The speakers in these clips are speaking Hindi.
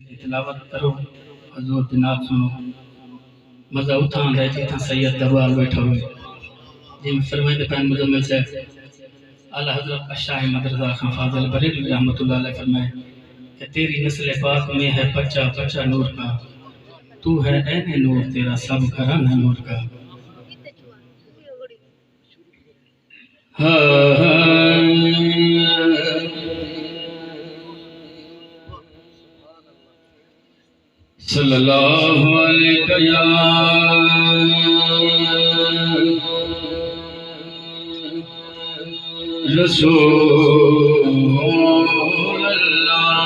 तिलावत करो, हजूर की नात सुनो, मजा उठा आंदा है जिथा सैयद दरबार बैठा हुए जिन फरमाइंदे पैन मुजम्मिल से आला हजरत शाह मदरजा खान फाजिल बरेलवी रहमतुल्लाह अलैह फरमाए कि तेरी नस्ल पाक में है बच्चा बच्चा नूर का, तू है ऐने नूर तेरा सब घराना नूर का। सल्लल्लाहु अलैहि या रसूल अल्लाह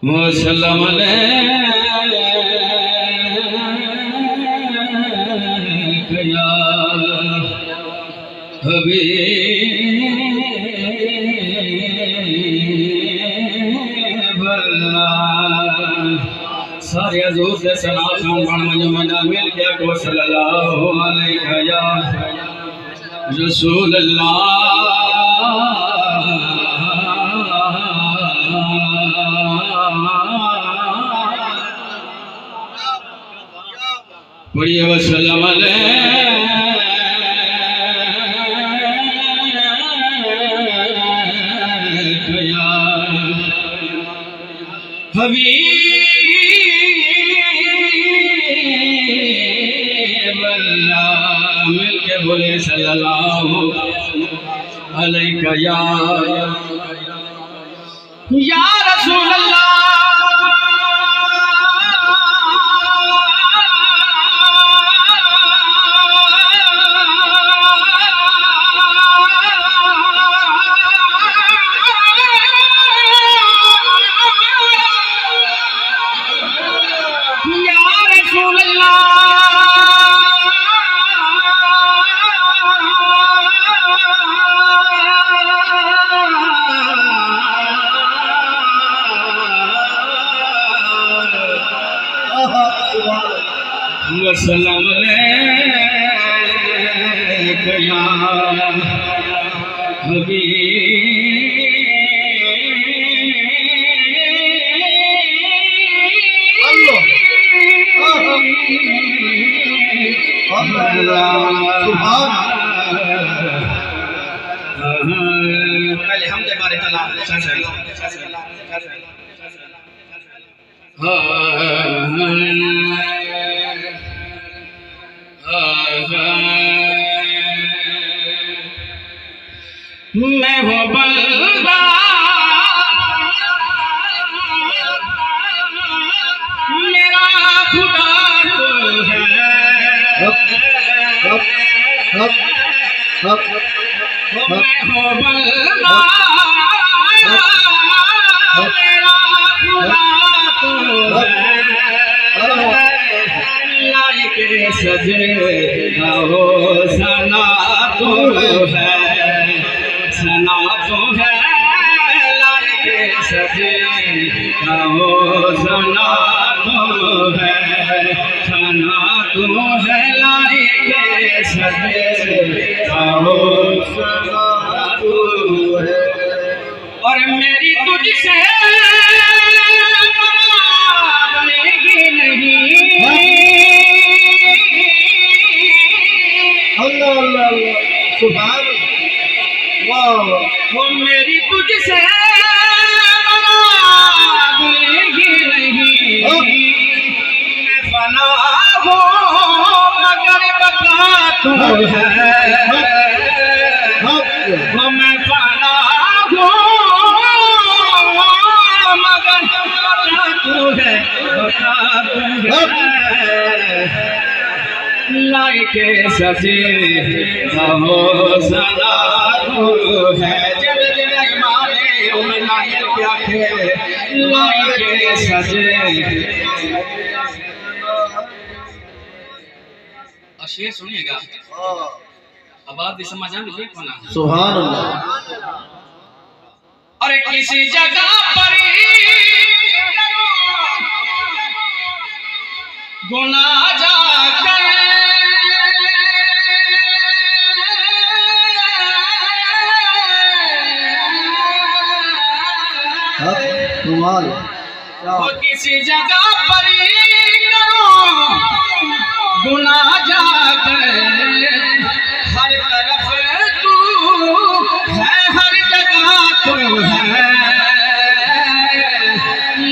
वसल्लम अलैका या हबीब अल्लाह। सारे हजूर से सना खान बन मना मिल के को सल्लल्लाहु अलैहि या रसूल पढ़िए वसल्लम अलैका या हबीब अल्लाह। मिल के बोले सल्लल्लाहु अलैका या रसूल अल्लाह। वसल्लम अलैका या पहले हमदे बारे कलाम मैं हूँ बंदा मेरा खुदा तो है, मैं हूँ बंदा मेरा खुदा तो है, लाइक सजे हो सना तो है, सना तो है लाइक सजे हो सना तो है, सना तो है लाइक सजे हो सना तो है। और मेरी तुझसे बनेगी नहीं, अल्लाह अल्लाह सुभान वो मेरी तुझसे बनेगी नहीं, मैं फना हो मगर बका तू है, वो मैं फना हो मगर बका तू है, बका तू है, लाइक सजे हो सना तो है। जब जब मारे उन्हें लाइक क्या थे लाइक सजे। शेर सुनिएगा, आवाज भी समझ आ रही है कोना। सुभान अल्लाह। और किसी जगह पर गुनाह जाकर वो किसी जगह पर करो गुनाह जाकर, हर तरफ तू है, हर जगह तू है,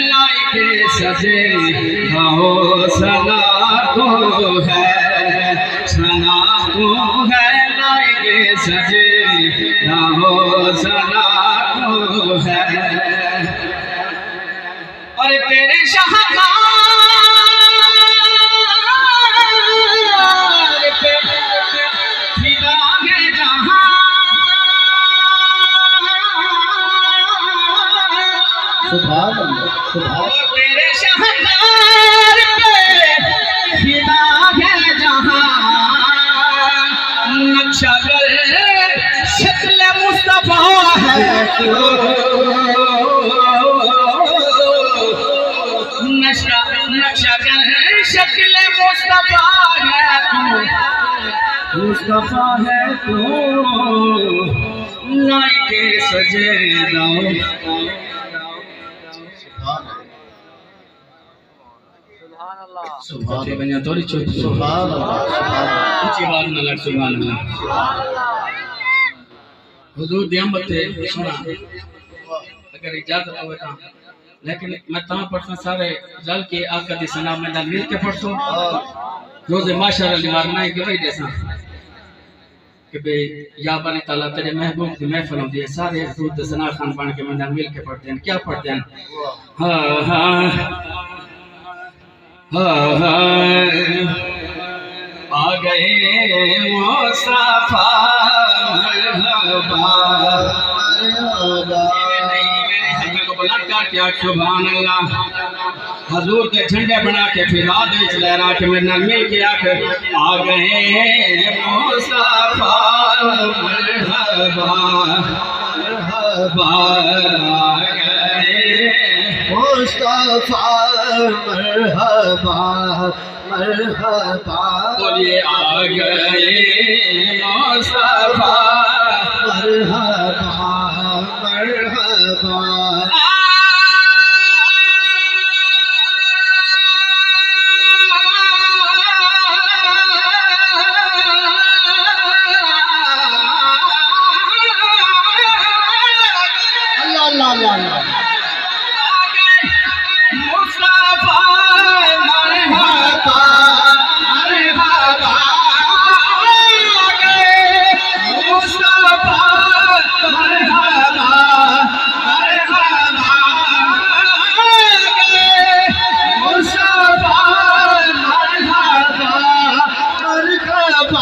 लाइके सजे हो सना तू है, सना तू है, लाइके सजे हो सना तू है। और तेरे शाहकार पे फिदा है जहां, सुभान अल्लाह, सुभान। तेरे शाहकार पे फिदा है जहां, नक्शा शक्ल मुस्तफा है नक्शा शक्ल मुस्तफा है तू, मुस्तफा है तू, लाइके सजे दो। सुभान अल्लाह, बनिया थोड़ी चुप, सुभान अल्लाह, ऊंची आवाज न लग, सुभान अल्लाह। हुजूर दी अमत है सुना, अगर इजाजत हो तो, लेकिन मैं ता पढ़सा सारे जल के आका दी सना में दल मिल के पढ़सो, रोज़े माशाअल्लाह निवारना है कि भाई जैसा कि भाई या बने ताला तेरे महबूब की महफिल होती है, सारे हुजूर दी सना खान बन के मैं मिल के पढ़ते हैं। क्या पढ़ते हैं? हाँ हाँ हाँ हाँ आ गए मुस्तफा सुभान अल्लाह। हजूर के झंडे बना के फिरा दे लहरा के मेरे नाल मिल के आके आ गए मुस्तफा मरहबा मरहबा, आ गए मुस्तफा मरहबा मरहबा, बोलिए आ गए मुस्तफा मरहबा मरहबा। अल्लाह अल्लाह अल्लाह, मुस्तफा मरहबा मरहबा, मुस्तफा मरहबा मरहबा, मुस्तफा मरहबा मरहबा।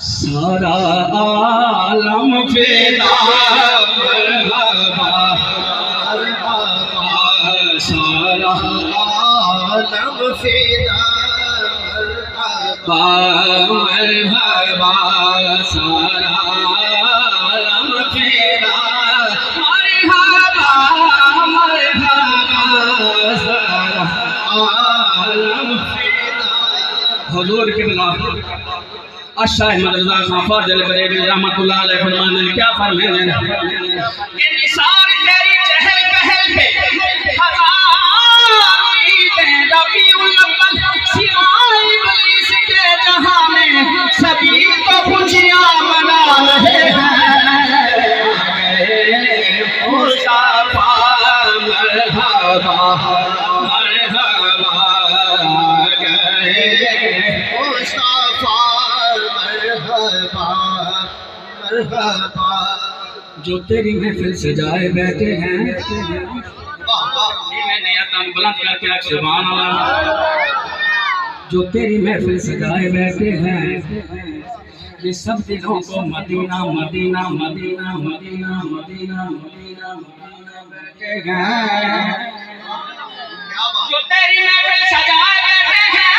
सारा आलम फिदा मरहबा मरहबा, सारा आलम फिदा मरहबा, सारा आलम फिदा मरहबा मरहबा, सारा आलम फिदा। हुजूर के बिना अशाह मदरजा खां फाजिल बरेली रहमतुल्लाह अलैह फरमाने क्या फरमाने कि निसार तेरी चहल पहल पे हजारी दे रबीउल अव्वल सिवाय इब्लीस के जहां में सभी को खुशियां मना रहे हैं। मुस्तफा मरहबा मरहबा, मुस्तफा मरहबा मरहबा। जो तेरी महफिल सजाए बैठे हैं, बुलंद करके सुभान अल्लाह। जो तेरी महफिल सजाए बैठे हैं, ये सब दिलों को मदीना मदीना मदीना मदीना मदीना मदीना मदीना बैठे हैं। जो तेरी महफिल सजाए बैठे हैं,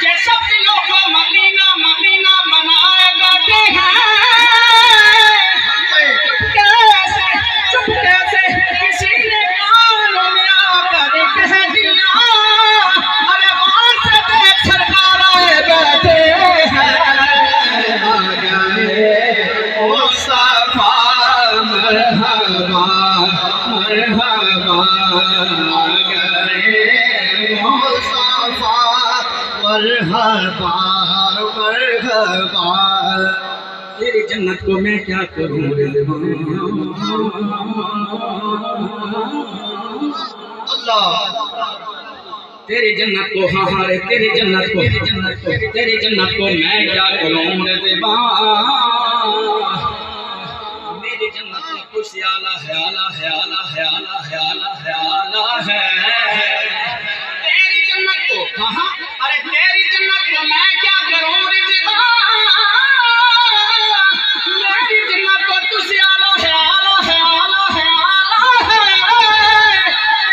ये सब दिलों को मदीना मदीना बनाए बैठे हैं। कैसे चुपके से किसी ने कानों में आकर कह दिया, अरे वहां से देख सरकाराए बैठे हैं। मुस्तफा मरहबा मरहबा, मरहबा मरहबा। तेरी जन्नत को मैं क्या करूं अल्लाह तेरी जन्नत को, हाँ हाँ रे तेरी जन्नत को, तेरी जन्नत को मैं क्या करूं रिज़वान। मेरी जन्नत में कुछ आला है, आला है, आला है, आला है, आला है, आला है। तेरी जन्नत को, हाँ हाँ अरे तेरी जन्नत को मैं क्या करूं रिज़वान। मेरी जन्नत को कुछ आला है, आला है, आला है, आला है।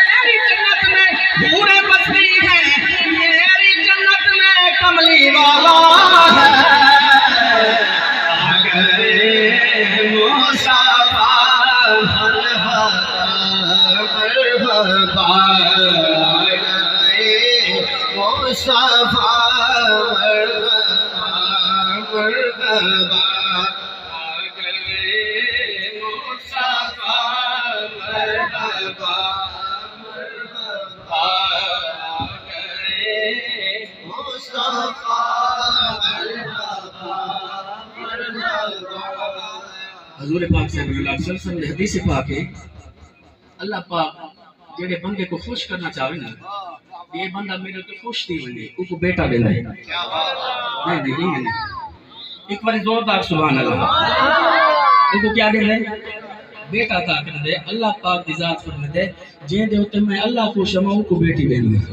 तेरी जन्नत में पूरे बस्ती है, मेरी जन्नत में कमली वाला है। मुसाफा मरहबा मरहबा मुसाफा मरहबा मरहबा। मुसाफा मरहबा मरहबा मुसाफा मरहबा मरहबा। हजूर पाक सल्लल्लाहु अलैहि वसल्लम ने हदीस पाक है, अल्लाह पाक जेड़े बंदे को खुश करना चाहे ना, ये बंदा मेरे तो खुश थी वने उको बेटा देना है। नहीं एक बार जोरदार सुभान अल्लाह। उनको क्या देना है? बेटा ता कर दे। अल्लाह पाक दी जात फरमाते दे जे दे उते मैं अल्लाह खुश हूं उको बेटी देनी है।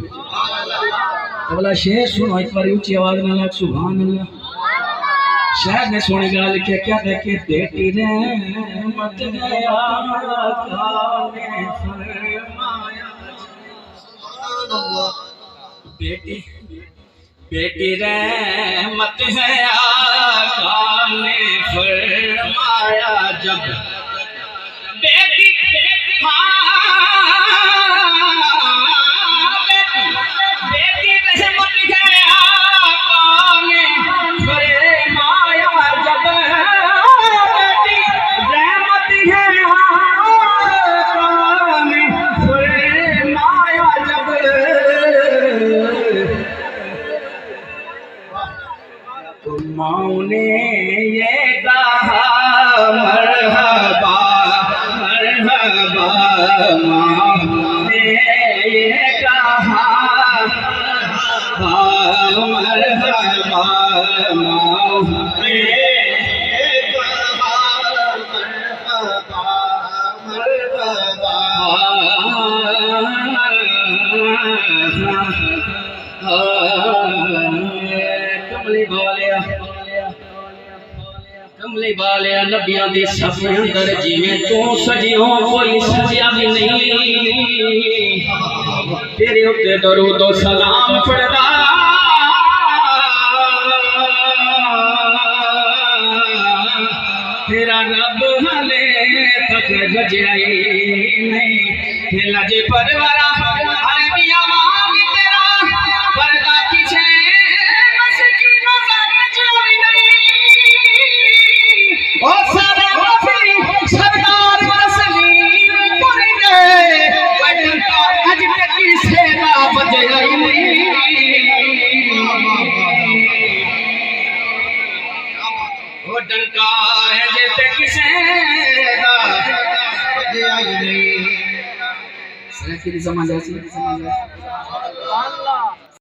तो बोला शेर सुनो एक बार ऊंची आवाज में लाख सुभान अल्लाह। शायद ने सोनी गाल के क्या देखे बेटी रे मत गया काने फरमाया बेटी बेटी रे मत है काने फरमाया जब बेटी बेटी रहमत है काने फरमाया जब बेटी रहमत है काने फरमाया जब। तो माँ ने ये कहा मरहबा मरहबा। माँ ने ये कहा मरहबा। माँ ने कमली वालिया नबिया दी सफ अंदर जिवें तू सजियों कोई सजिया भी नहीं। तेरे उत्ते दरूद ओ सलाम पढ़दा तेरा रब हले तक गजाई नहीं। लजे परवरा अरबिया मांग तेरा पर्दा पीछे मस्किनों का गजाई नहीं। ओ सारा वफी सरदार तस्लीम कर गए बटका अज तक किसे ना बजाई नहीं। ओ डंका है जे तक किसे ना बजाई नहीं। सराफी दी समाज ऐसी